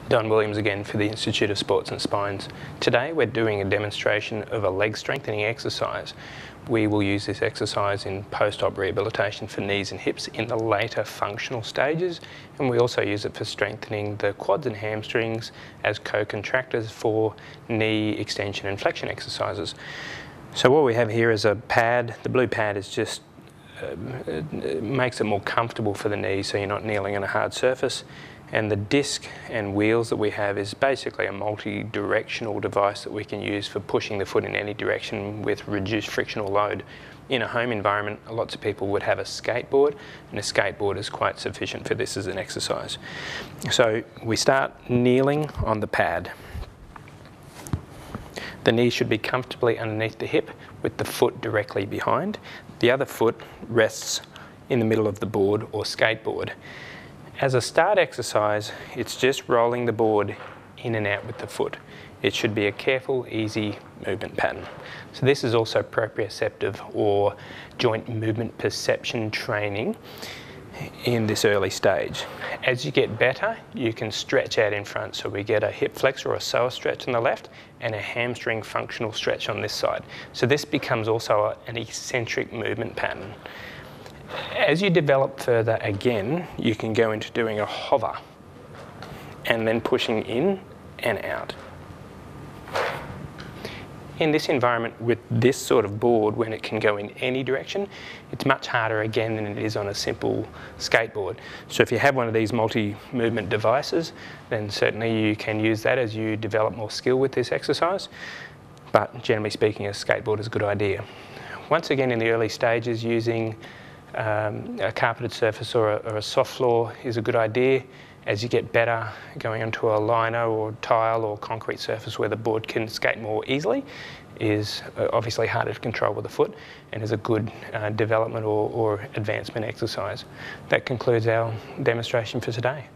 Don Williams again for the Institute of Sports and Spines. Today we're doing a demonstration of a leg strengthening exercise. We will use this exercise in post-op rehabilitation for knees and hips in the later functional stages, and we also use it for strengthening the quads and hamstrings as co-contractors for knee extension and flexion exercises. So what we have here is a pad. The blue pad is just it makes it more comfortable for the knee so you're not kneeling on a hard surface. And the disc and wheels that we have is basically a multi-directional device that we can use for pushing the foot in any direction with reduced frictional load. In a home environment, lots of people would have a skateboard, and a skateboard is quite sufficient for this as an exercise. So we start kneeling on the pad. The knee should be comfortably underneath the hip with the foot directly behind. The other foot rests in the middle of the board or skateboard. As a start exercise, it's just rolling the board in and out with the foot. It should be a careful, easy movement pattern. So this is also proprioceptive or joint movement perception training in this early stage. As you get better, you can stretch out in front. So we get a hip flexor or a psoas stretch on the left and a hamstring functional stretch on this side. So this becomes also an eccentric movement pattern. As you develop further again, you can go into doing a hover and then pushing in and out. In this environment with this sort of board, when it can go in any direction, it's much harder again than it is on a simple skateboard. So if you have one of these multi-movement devices, then certainly you can use that as you develop more skill with this exercise. But generally speaking, a skateboard is a good idea. Once again, in the early stages, using a carpeted surface or a soft floor is a good idea. As you get better, going onto a lino or tile or concrete surface where the board can skate more easily is obviously harder to control with the foot and is a good development or advancement exercise. That concludes our demonstration for today.